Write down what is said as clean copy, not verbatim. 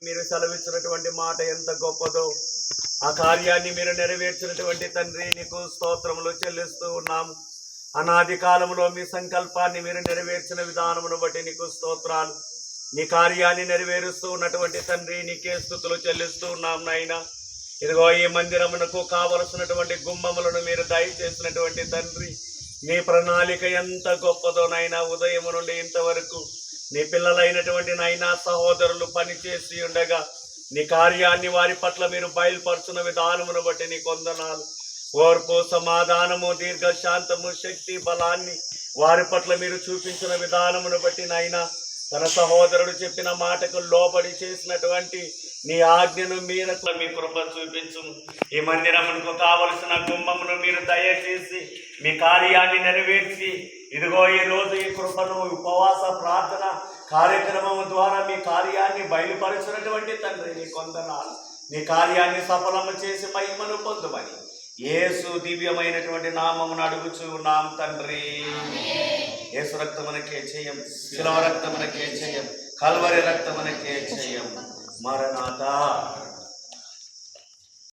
మీరు సెలవిచ్చినటువంటి మాట ఎంత గొప్పదో, ఆ కార్యాన్ని మీరు నెరవేర్చినటువంటి తండ్రి నీకు స్తోత్రములు చెల్లిస్తూ ఉన్నాము. అనాది కాలంలో మీ సంకల్పాన్ని మీరు నెరవేర్చిన విధానమును బట్టి నీకు స్తోత్రాలు. నీ కార్యాన్ని నెరవేరుస్తూ ఉన్నటువంటి తండ్రి నీకే స్తుతులు చెల్లిస్తూ ఉన్నాం నాయనా. ఇదిగో ఈ మందిరమునకు కావలసినటువంటి గుమ్మములను మీరు దయచేసినటువంటి తండ్రి, నీ ప్రణాళిక ఎంత గొప్పదో నాయనా. ఉదయం నుండి ఇంతవరకు నీ పిల్లలైనటువంటి నాయనా సహోదరులు పనిచేసి ఉండగా నీ కార్యాన్ని వారి పట్ల మీరు బయలుపరుచున్న విధానమును బట్టి నీ వందనాలు. ఓర్పు, సమాధానము, దీర్ఘశాంతము, శక్తి, బలాన్ని వారి పట్ల మీరు చూపించిన విధానమును బట్టి నాయనా, తన సహోదరుడు చెప్పిన మాటకు లోబడి చేసినటువంటి నీ ఆజ్ఞను మీరకు మీ కృప చూపించు. ఈ మందిరమునకు కావలసిన గుమ్మమును మీరు దయచేసి మీ కార్యాన్ని నెరవేర్చి, ఇదిగో ఈ రోజు ఈ కృపను ఉపవాస ప్రార్థన కార్యక్రమం ద్వారా మీ కార్యాన్ని బయలుపరిచినటువంటి తండ్రి నీ వందనాలు. నీ కార్యాన్ని సఫలము చేసి మహిమను పొందుమని యేసు దివ్యమైనటువంటి నామమును అడుగుచూ ఉన్నాం తండ్రి. యేసు రక్తమునకే చేయం, శిలవ రక్తమునకే చేయం, కల్వరి రక్తమునకే చేయం. మరణాత.